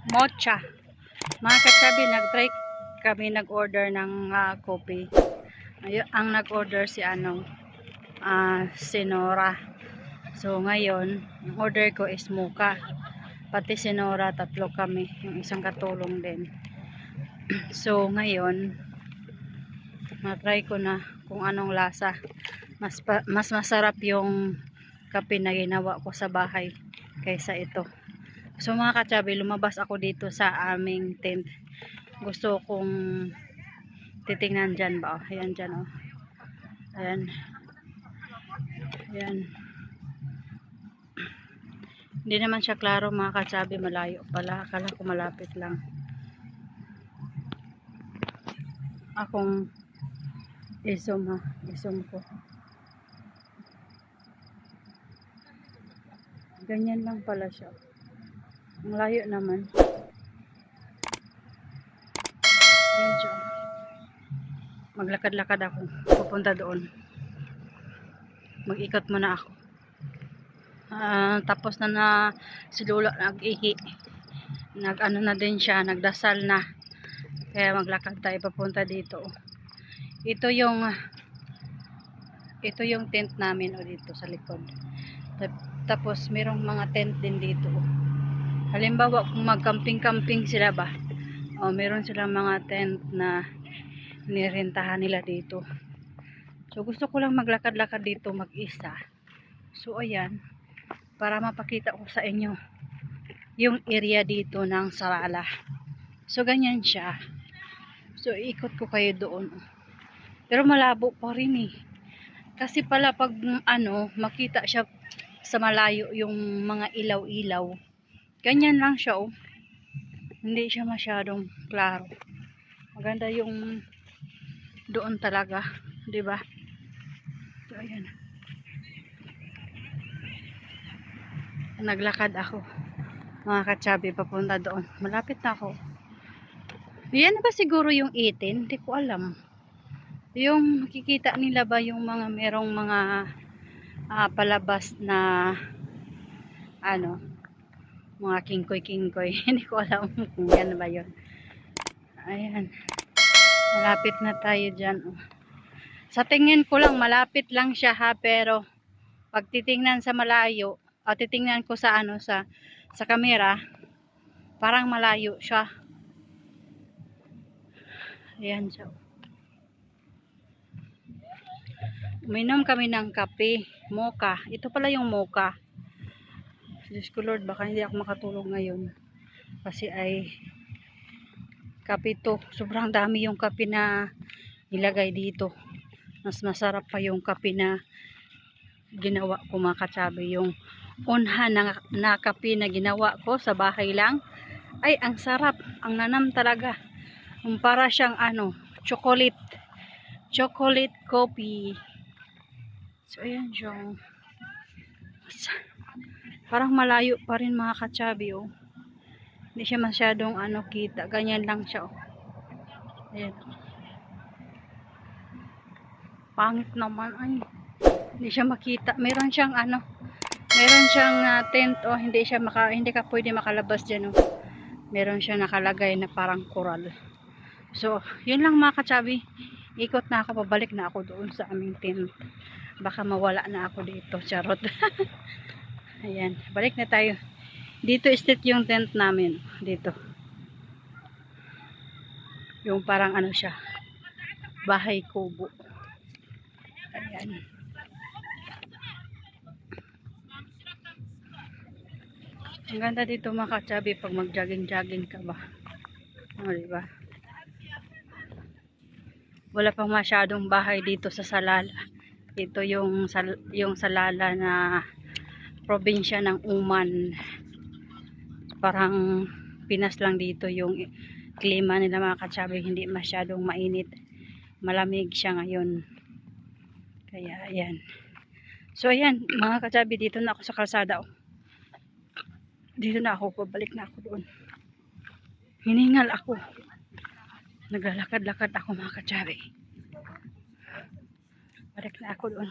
Mocha. Mga katsabi, nag-try kami nag-order ng coffee. Ang nag-order si Sinora. So ngayon, yung order ko is mocha. Pati Sinora, tatlo kami. Yung isang katulong din. So ngayon, na-try ko na kung anong lasa. Mas masarap yung kape na ginawa ko sa bahay kaysa ito. So mga katsabi, lumabas ako dito sa aming tent. Gusto kong titingnan dyan ba? Oh, ayan dyan oh. Ayan. Ayan. Hindi naman siya klaro mga katsabi, malayo pala. Akala ko malapit lang. Akong isom ha. Isom ko. Ganyan lang pala siya. Ang layo naman. Ayan siya. Maglakad-lakad ako. Pupunta doon. Mag-ikot muna ako. Tapos na si Lula nag-ihi. Nag-ano na din siya. Nagdasal na. Kaya maglakad tayo papunta dito. Ito yung tent namin o dito sa likod. Tapos merong mga tent din dito. Halimbawa kung mag-camping-camping sila ba, meron silang mga tent na nirentahan nila dito. So gusto ko lang maglakad-lakad dito mag-isa. So ayan, para mapakita ko sa inyo yung area dito ng Sarala. So ganyan siya. So ikot ko kayo doon. Pero malabo pa rin eh. Kasi pala pag makita siya sa malayo yung mga ilaw-ilaw. Ganyan lang siya oh. Hindi siya masyadong klaro. Maganda yung doon talaga, 'di ba? So ayan. Naglakad ako. Mga katsabi papunta doon. Malapit na ako. Yan ba siguro yung 18? Hindi ko alam. Yung makikita nila ba yung mga merong mga palabas na mga kingkoy-kingkoy. Hindi ko alam kung yan ba yun. Ayan. Malapit na tayo dyan. Oh. Sa tingin ko lang, malapit lang siya ha. Pero, pag titingnan sa malayo, titingnan ko sa sa camera, parang malayo siya. Ayan siya. Uminom kami ng kape. Mocha. Ito pala yung mocha. Diyos ko Lord, baka hindi ako makatulog ngayon. Kasi ay kape to. Sobrang dami yung kape na nilagay dito. Mas masarap pa yung kape na ginawa ko mga katsabi. Yung unha na kape na ginawa ko sa bahay lang. Ay, ang sarap. Ang nanam talaga. Para siyang chocolate. Chocolate coffee. So, ayan siya. Parang malayo pa rin mga katsabi oh. Hindi siya masyadong kita. Ganyan lang siya oh. Ayan. Pangit naman ay. Hindi siya makita. Meron siyang tent oh, hindi ka pwede makalabas diyan oh. Meron siyang nakalagay na parang coral. So, yun lang mga katsabi. Ikot na ako, pabalik na ako doon sa aming tent. Baka mawala na ako dito, charot. Ayan, balik na tayo. Dito estate yung tent namin. Dito. Yung parang siya. Bahay kubo. Ayan. Ang ganda dito mga katsabi pag mag-jogging-jogging ka ba. Diba? Wala pang masyadong bahay dito sa Salala. Ito yung Salala na probinsya ng Uman. Parang Pinas lang dito yung klima nila mga katsabi. Hindi masyadong mainit. Malamig siya ngayon. Kaya ayan. So ayan mga katsabi, dito na ako sa kalsada. Dito na ako. Pabalik na ako doon. Hiningal ako. Naglalakad-lakad ako mga katsabi. Balik na ako doon.